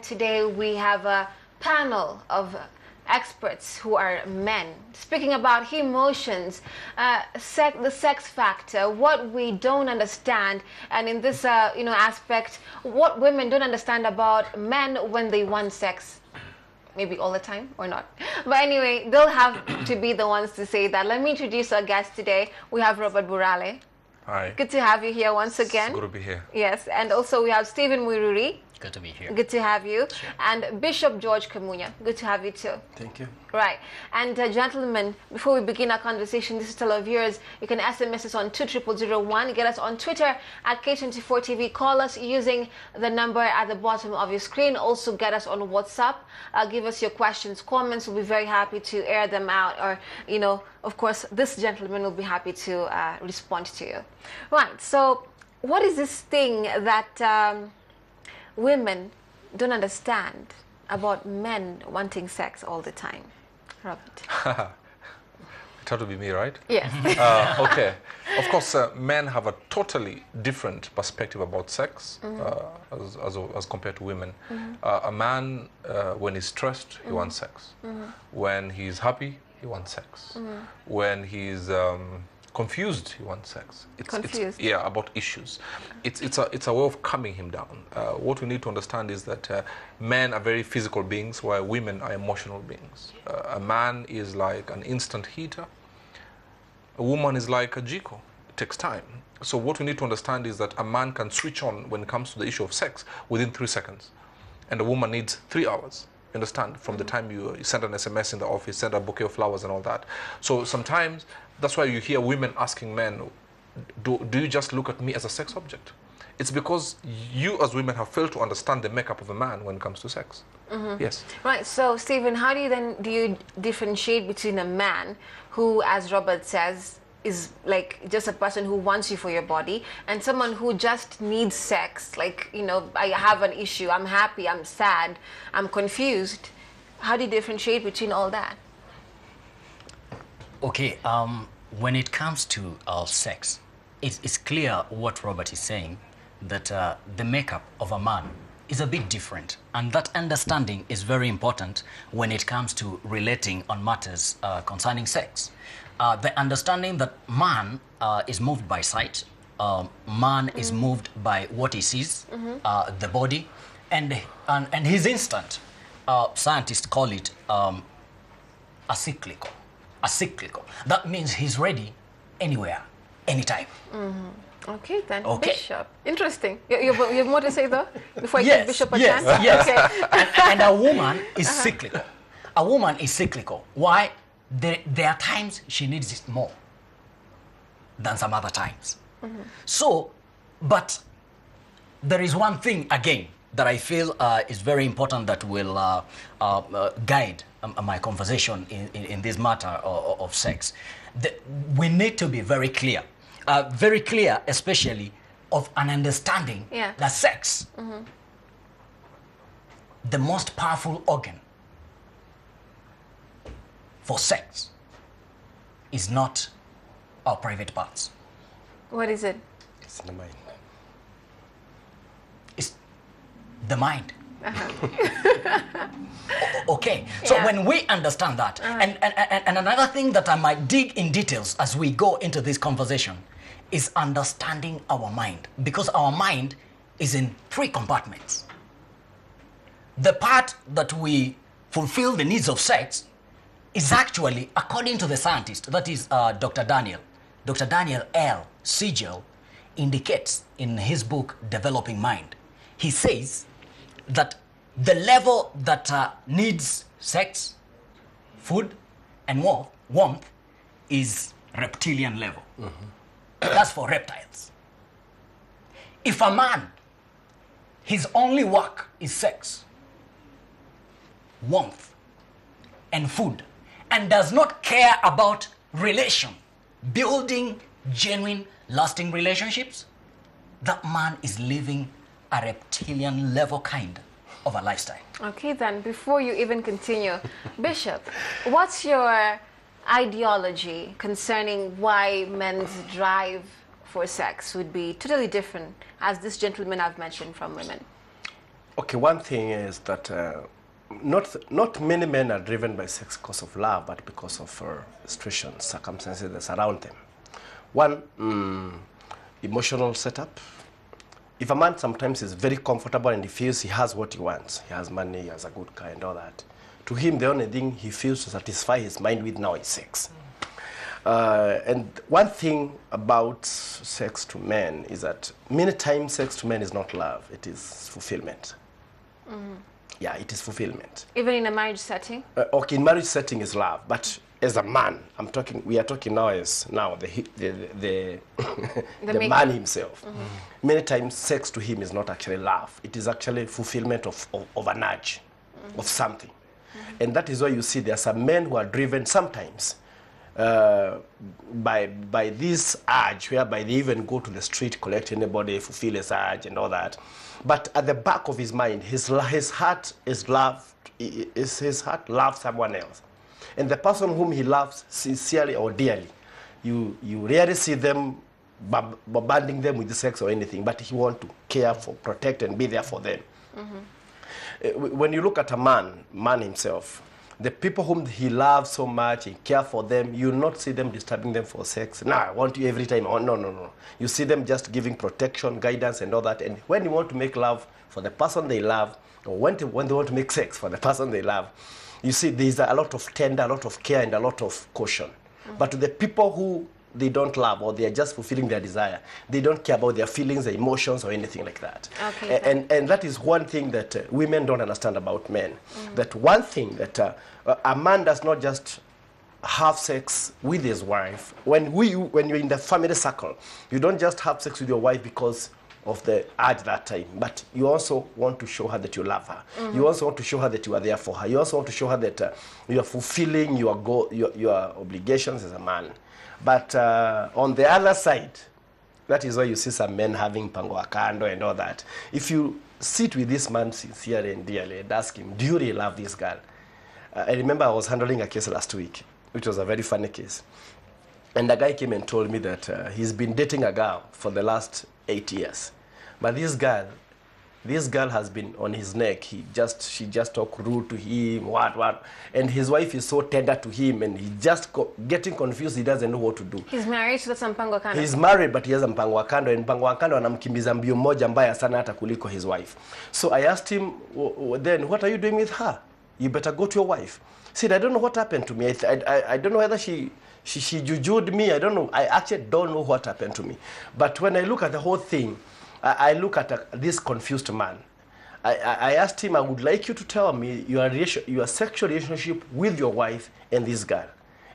today we have a panel of experts who are men speaking about emotions, the sex factor, what we don't understand, and in this aspect, what women don't understand about men when they want sex. Maybe all the time or not. But anyway, they'll have to be the ones to say that. Let me introduce our guest today. We have Robert Burale. Hi. Good to have you here once again. It's good to be here. Yes, and also we have Stephen Muiruri. Good to be here. Good to have you. Sure. And Bishop George Kamunya. Good to have you too. Thank you. Right. And gentlemen, before we begin our conversation, this is still of yours. You can SMS us on 20001. Get us on Twitter at K24TV. Call us using the number at the bottom of your screen. Also get us on WhatsApp. Give us your questions, comments. We'll be very happy to air them out. Or, of course, this gentleman will be happy to respond to you. Right. So what is this thing that women don't understand about men wanting sex all the time? Robert. It had to be me, right? Yes. Okay. Of course, men have a totally different perspective about sex as compared to women. A man, when he's stressed, he wants sex. When he's happy, he wants sex. When he's confused, he wants sex. Confused? Yeah, about issues. It's a way of calming him down. What we need to understand is that men are very physical beings, while women are emotional beings. A man is like an instant heater. A woman is like a jiko. It takes time. So what we need to understand is that a man can switch on when it comes to the issue of sex within 3 seconds. And a woman needs 3 hours. Understand, from the time you send an SMS in the office, send a bouquet of flowers and all that. So sometimes that's why you hear women asking men, do you just look at me as a sex object? It's because you as women have failed to understand the makeup of a man when it comes to sex. Yes. Right. So Stephen, how do you differentiate between a man who, as Robert says, is like just a person who wants you for your body, and someone who just needs sex? Like, I have an issue, I'm happy, I'm sad, I'm confused. How do you differentiate between all that? Okay, when it comes to sex, it's clear what Robert is saying, that the makeup of a man is a bit different, and that understanding is very important when it comes to relating on matters concerning sex. The understanding that man is moved by sight, man is moved by what he sees, the body, and his instant. Scientists call it acyclical. That means he's ready anywhere, anytime. Okay, then. Okay. Bishop. Interesting. You have more to say, though, before I give Bishop a chance? Yes. Okay. And a woman is cyclical. A woman is cyclical. Why? There are times she needs it more than some other times. So, but there is one thing, again, that I feel is very important that will guide my conversation in this matter of sex. We need to be very clear, especially of an understanding that sex, the most powerful organ for sex, is not our private parts. What is it? It's the mind. It's the mind. Okay, so when we understand that, and another thing that I might dig in details as we go into this conversation is understanding our mind, because our mind is in 3 compartments. The part that we fulfill the needs of sex is actually, according to the scientist, that is Dr. Daniel L. Siegel, indicates in his book, Developing Mind. He says that the level that needs sex, food, and warmth is reptilian level. That's for reptiles. If a man, his only work is sex, warmth, and food, and does not care about building genuine, lasting relationships, that man is living a reptilian level kind of a lifestyle. Okay, then, before you even continue, Bishop, what's your ideology concerning why men's drive for sex would be totally different, as this gentleman I've mentioned, from women? Okay, one thing is that not many men are driven by sex because of love, but because of situations, circumstances that surround them. One, emotional setup. If a man sometimes is very comfortable and he feels he has what he wants, he has money, he has a good car and all that, to him the only thing he feels to satisfy his mind with now is sex. And one thing about sex to men is that many times sex to men is not love, it is fulfillment. Yeah, it is fulfillment. Even in a marriage setting? Okay, in marriage setting is love, but as a man, we are talking now as the man himself. Many times sex to him is not actually love. It is actually fulfillment of an urge, of something. And that is why you see there are some men who are driven sometimes by this urge, whereby they even go to the street, collect anybody, fulfill his urge and all that. But at the back of his mind, his heart loves someone else. And the person whom he loves sincerely or dearly, you rarely see them bombarding them with sex or anything, but he wants to care for, protect, and be there for them. When you look at a man himself, the people whom he loves so much, he cares for them, you will not see them disturbing them for sex. No, I want you every time. Oh, no. You see them just giving protection, guidance, and all that. And when you want to make love for the person they love, or when they want to make sex for the person they love, you see there's a lot of tender, a lot of care, and a lot of caution. But to the people who they don't love, or they are just fulfilling their desire, they don't care about their feelings, their emotions, or anything like that. Okay, and that is one thing that women don't understand about men. That one thing that a man does not just have sex with his wife. When you're in the family circle, you don't just have sex with your wife because of the urge that time, but you also want to show her that you love her. You also want to show her that you are there for her. You also want to show her that you are fulfilling your obligations as a man. But on the other side, that is why you see some men having pango akando and all that. If you sit with this man sincerely and dearly and ask him, do you really love this girl? I remember I was handling a case last week, which was a very funny case. And the guy came and told me that he's been dating a girl for the last 8 years. But this girl has been on his neck. She just talk rude to him, what. And his wife is so tender to him, and he just getting confused. He doesn't know what to do. He's married, so that's mpango kando. He's married, but he has mpango wa kando, and mpango wa kando anamkimbiza mbio moja mbaya sana hata kuliko his wife. So I asked him, then what are you doing with her? You better go to your wife. He said, I don't know what happened to me. I don't know whether she jujued me. I don't know. I actually don't know what happened to me. But when I look at the whole thing, I look at this confused man. I asked him, I would like you to tell me your sexual relationship with your wife and this girl.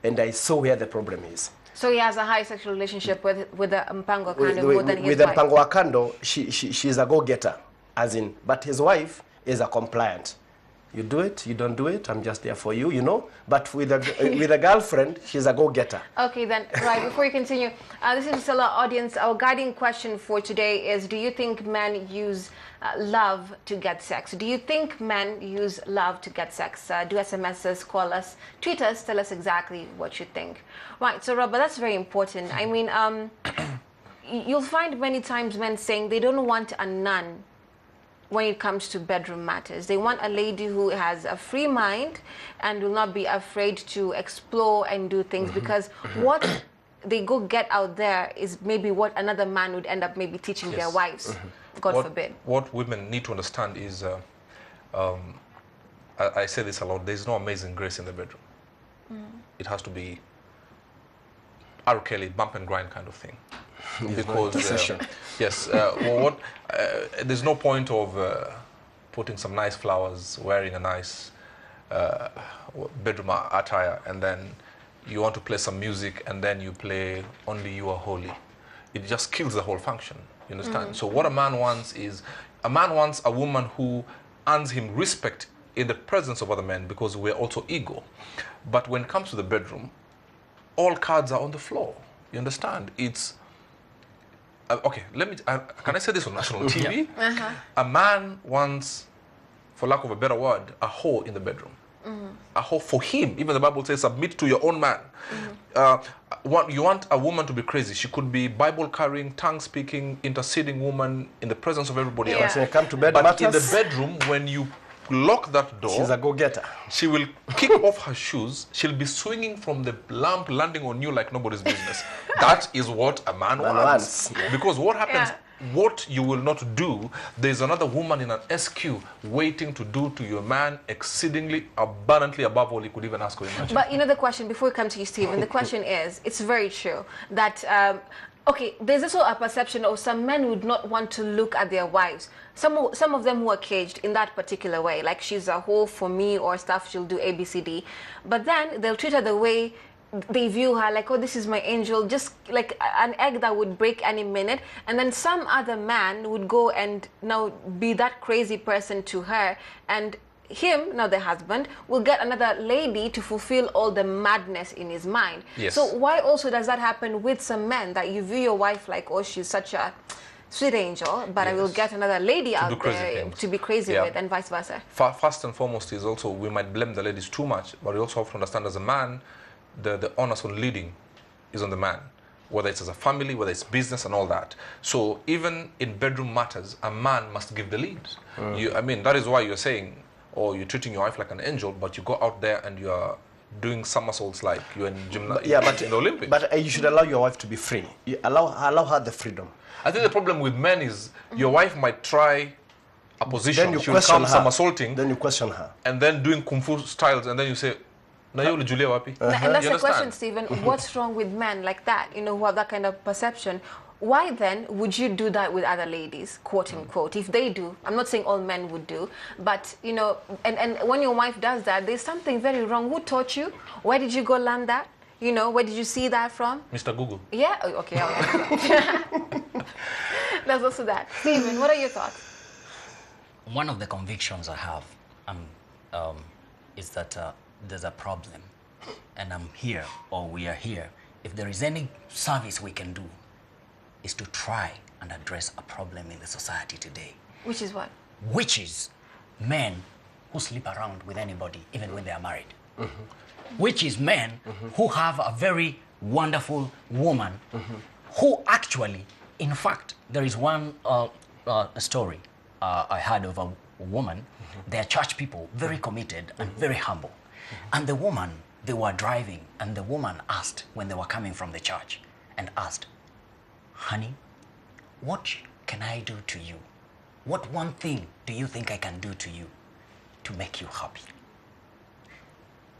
And I saw where the problem is. So he has a high sexual relationship with the mpango kando more than his wife. With the mpango kando, she's a go-getter, as in, but his wife is a compliant. You do it, you don't do it, I'm just there for you, you know. But with a girlfriend, she's a go-getter. Okay, then, right, before you continue, this is still our audience. Our guiding question for today is, do you think men use love to get sex? Do you think men use love to get sex? Do SMSs, call us, tweet us, tell us exactly what you think. Right, so Robert, that's very important. I mean, you'll find many times men saying they don't want a nun when it comes to bedroom matters. They want a lady who has a free mind and will not be afraid to explore and do things, because what they go get out there is maybe what another man would end up maybe teaching their wives. God forbid. What women need to understand is, I say this a lot, there's no amazing grace in the bedroom. It has to be R. Kelly, bump and grind kind of thing. Because there's no point of putting some nice flowers, wearing a nice bedroom attire, and then you want to play some music and then you play Only You Are Holy. It just kills the whole function, you understand? So what a man wants is, a man wants a woman who earns him respect in the presence of other men, because we're also ego. But when it comes to the bedroom, all cards are on the floor, you understand? It's okay, can I say this on national TV? A man wants, for lack of a better word, a whore in the bedroom. A whore for him. Even the Bible says, submit to your own man. you want a woman to be crazy. She could be Bible-carrying, tongue-speaking, interceding woman in the presence of everybody else. When you come to bed, But in the bedroom, when you lock that door, she's a go-getter. She will kick off her shoes. She'll be swinging from the lamp, landing on you like nobody's business. That is what a man wants. Because what happens, what you will not do, there's another woman in an SQ waiting to do to your man exceedingly, abundantly above all he could even ask or imagine. But you know the question, before we come to you, Stephen, the question is, it's very true that, okay, there's also a perception of some men would not want to look at their wives. Some of them who are caged in that particular way, like she's a whole for me or stuff, she'll do A, B, C, D. But then they'll treat her the way they view her, like, oh, this is my angel, just like an egg that would break any minute. And then some other man would go and now be that crazy person to her, and him, now the husband, will get another lady to fulfill all the madness in his mind. Yes. So why also does that happen with some men, that you view your wife like, oh, she's such a sweet angel, but I will get another lady out there to be crazy with, and vice versa? First and foremost is also, we might blame the ladies too much, but we also have to understand as a man, the onus on leading is on the man, whether it's as a family, whether it's business and all that. So even in bedroom matters, a man must give the lead. I mean, that is why you're saying, or you're treating your wife like an angel, but you go out there and you are doing somersaults like you're in in the Olympics. But you should allow your wife to be free. You allow her the freedom. I think the problem with men is your wife might try a position, then you she will come somersaulting, then you question her, and then doing kung fu styles, and then you say, na yule Julia wapi? And that's the question, Stephen. What's wrong with men like that, you know, who have that kind of perception? Why then would you do that with other ladies, quote unquote? If they do, I'm not saying all men would do, but, you know, and when your wife does that, there's something very wrong. Who taught you? Where did you go learn that? You know, where did you see that from? Mr. Google. Yeah? Okay, all right. There's also that. Stephen, what are your thoughts? One of the convictions I have is that there's a problem, and I'm here, or we are here. If there is any service we can do, is to try and address a problem in the society today. Which is what? Which is men who sleep around with anybody, even when they are married. Which is men who have a very wonderful woman who actually, in fact, there is one story I heard of a woman. They are church people, very committed and very humble. And the woman, they were driving, and the woman asked when they were coming from the church, and asked, honey, what can I do to you? What one thing do you think I can do to you to make you happy?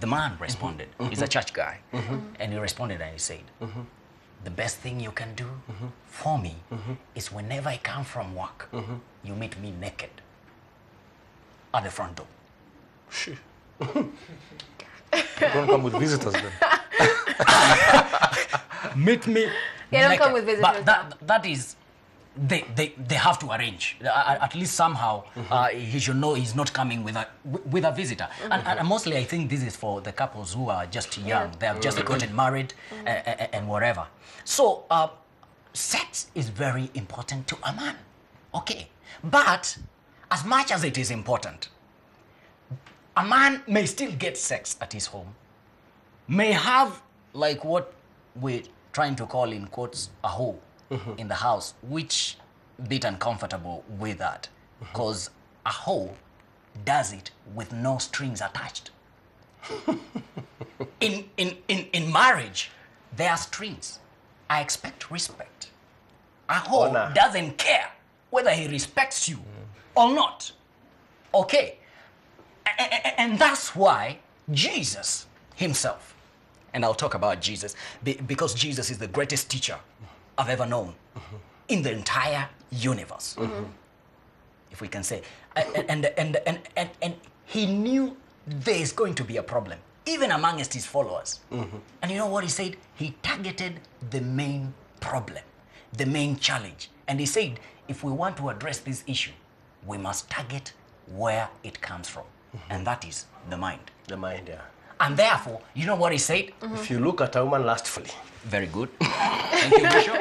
The man responded, he's a church guy, and he responded and he said, the best thing you can do for me is whenever I come from work, you meet me naked at the front door. Shit. Don't come with visitors then. Meet me Yeah, don't naked. come with visitors. But that is, they have to arrange. At least somehow he should know he's not coming with a visitor. And mostly I think this is for the couples who are just young. They have just gotten married and whatever. So sex is very important to a man. Okay. But as much as it is important, a man may still get sex at his home, may have like what we're trying to call in quotes a hole in the house, which bit uncomfortable with that, because a hole does it with no strings attached. In marriage, there are strings. I expect respect. A hole doesn't care whether he respects you or not. Okay. And that's why Jesus himself, and I'll talk about Jesus because Jesus is the greatest teacher I've ever known in the entire universe, if we can say. And he knew there's going to be a problem, even amongst his followers. And you know what he said? He targeted the main problem, the main challenge. And he said, if we want to address this issue, we must target where it comes from. And that is the mind. The mind, yeah. And therefore, you know what he said? If you look at a woman lustfully. Very good. Thank you, Bishop.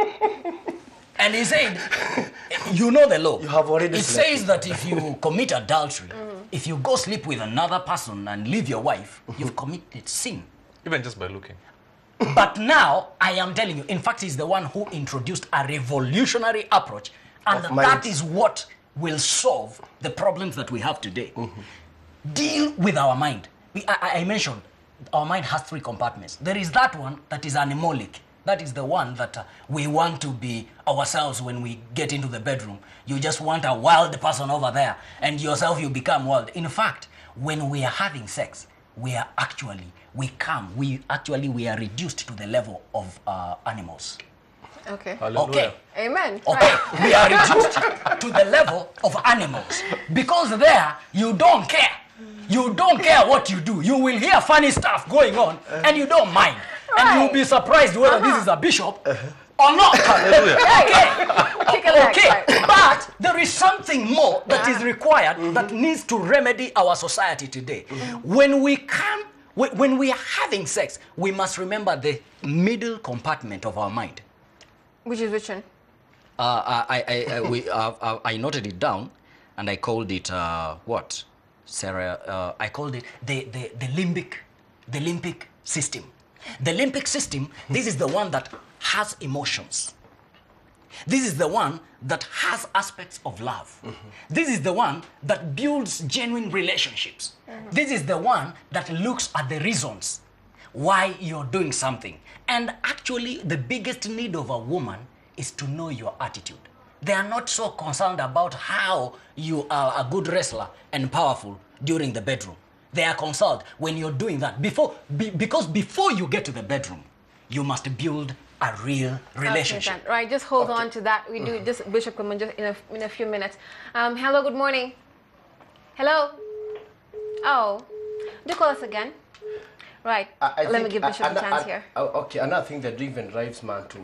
And he said, you know the law. You have already It says that if you commit adultery, if you go sleep with another person and leave your wife, you've committed sin. Even just by looking. But now, I am telling you, in fact, he's the one who introduced a revolutionary approach. And that is what will solve the problems that we have today. Deal with our mind. I mentioned our mind has 3 compartments. There is that one that is animalic. That is the one that we want to be ourselves when we get into the bedroom. You just want a wild person over there, and yourself you become wild. In fact, when we are having sex, we are actually reduced to the level of animals. Okay. Hallelujah. Okay. Amen. Okay, Right. we are reduced to the level of animals because there you don't care. You don't care what you do. You will hear funny stuff going on and you don't mind. And you'll be surprised whether this is a bishop or not. Okay. But there is something more that is required that needs to remedy our society today. When we are having sex, we must remember the middle compartment of our mind. Which is which one? I noted it down, and I called it what, Sarah? I called it the limbic system. The limbic system. This is the one that has emotions. This is the one that has aspects of love. This is the one that builds genuine relationships. This is the one that looks at the reasons why you're doing something. And actually, the biggest need of a woman is to know your attitude. They are not so concerned about how you are a good wrestler and powerful during the bedroom. They are concerned when you're doing that. Because before you get to the bedroom, you must build a real relationship. Okay, right, just hold on to that. We do just Bishop come just in a few minutes. Hello, good morning. Hello. Oh, do call us again. Right. Let me give Bishop a chance here. Okay, another thing that even drives man to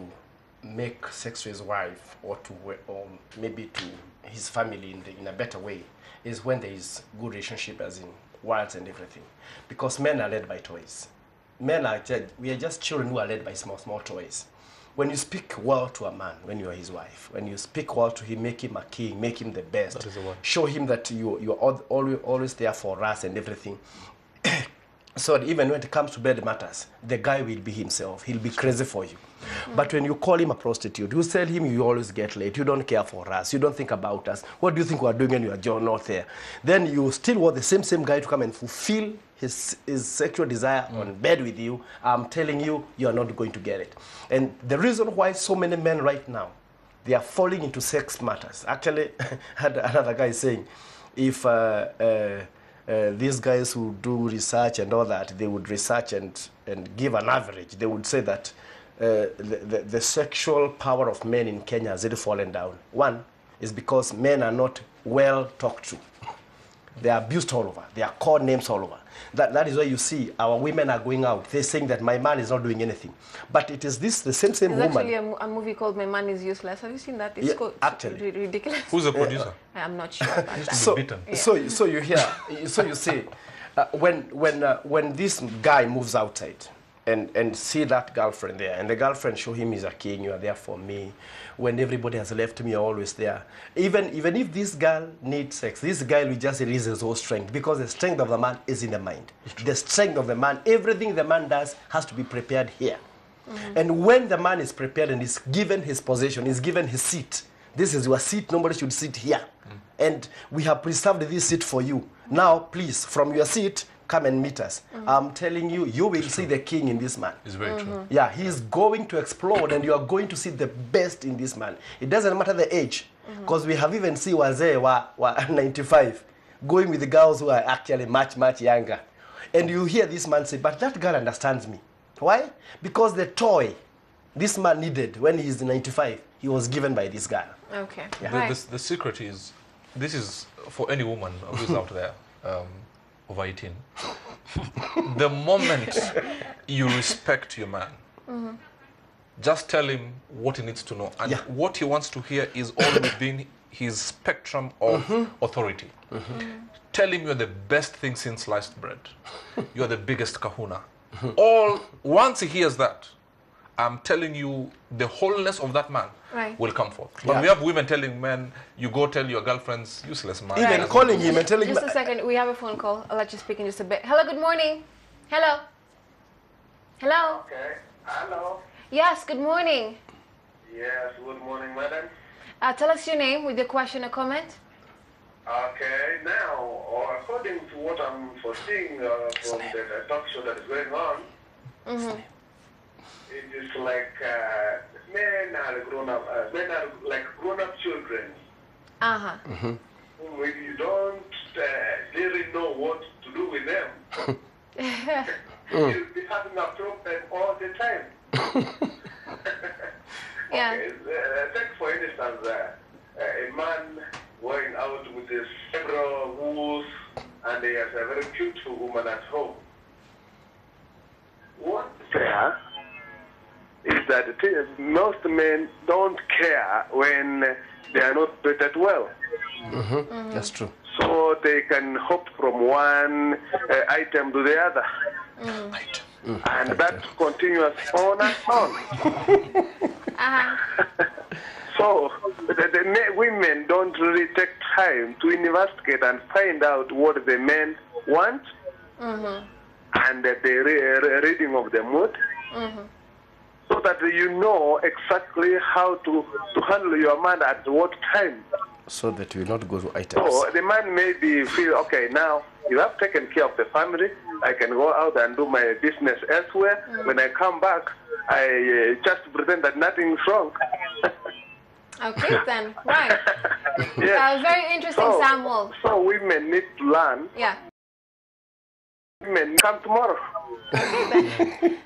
make sex to his wife or maybe to his family in a better way is when there is good relationship, as in words and everything. Because men are led by toys. We are just children who are led by small toys. When you speak well to a man, when you are his wife, when you speak well to him, make him a king, make him the best, That is the one. show him that you are always there for us and everything. So that even when it comes to bed matters, the guy will be himself. He'll be crazy for you. But when you call him a prostitute, you tell him you always get late, you don't care for us, you don't think about us, what do you think we are doing when you are not there? Then you still want the same guy to come and fulfill his sexual desire on bed with you. I'm telling you, you are not going to get it. And the reason why so many men right now, they are falling into sex matters. Actually, had another guy saying, if these guys who do research and all that, they would research and give an average. They would say that the sexual power of men in Kenya has really fallen down. One is because men are not well talked to. They are abused all over. They are called names all over. That is why you see our women are going out. They're saying that my man is not doing anything. But it is the same There's woman. actually a movie called My Man Is Useless. Have you seen that? It's actually. ridiculous. Who's the producer? I'm not sure about that. So you hear, so you see, when this guy moves outside and see that girlfriend there, and the girlfriend show him he's a king, you are there for me. When everybody has left me, you're always there. Even if this girl needs sex, this guy will just release his whole strength, because the strength of the man is in the mind. The strength of the man, everything the man does has to be prepared here. And when the man is prepared and is given his position, is given his seat, this is your seat, nobody should sit here. And we have preserved this seat for you. Now, please, from your seat, come and meet us. I'm telling you, you will see the king in this man. It's very true. Yeah, he's going to explode, and you are going to see the best in this man. It doesn't matter the age, because we have even seen wazee wa 95 going with the girls who are actually much younger. And you hear this man say, but that girl understands me. Why? Because the toy this man needed when he's 95, he was given by this girl. Okay. Yeah. Right. The secret is, this is for any woman who's out there, over 18. The moment you respect your man, just tell him what he needs to know. And what he wants to hear is all within his spectrum of authority. Tell him you're the best thing since sliced bread. You're the biggest kahuna. Once he hears that, I'm telling you, the wholeness of that man will come forth. But we have women telling men, you go tell your girlfriends, useless man. Even calling him and telling him. Just a second, we have a phone call. I'll let you speak in just a bit. Hello, good morning. Hello. Hello. Okay. Hello. Yes, good morning. Yes, good morning, madam. Tell us your name with your question or comment. Okay, now, according to what I'm foreseeing from the talk show that is going on, it is like men are men are like grown-up children. Whom if you don't really know what to do with them, you'll be having a problem all the time. Yeah. Okay, take for instance, a man going out with his several wolves and he has a very beautiful woman at home. What's there is that most men don't care when they are not treated well. That's true. So they can hop from one item to the other. And that continues on and on. So the women don't really take time to investigate and find out what the men want and the reading of the mood, so that you know exactly how to handle your man at what time. So that you will not go to items. So the man maybe feel, okay, now you have taken care of the family, I can go out and do my business elsewhere. When I come back, I just pretend that nothing's wrong. Okay, then. Right. Yes. Very interesting, Samuel. So women need to learn. Yeah. Women come tomorrow. Okay, then.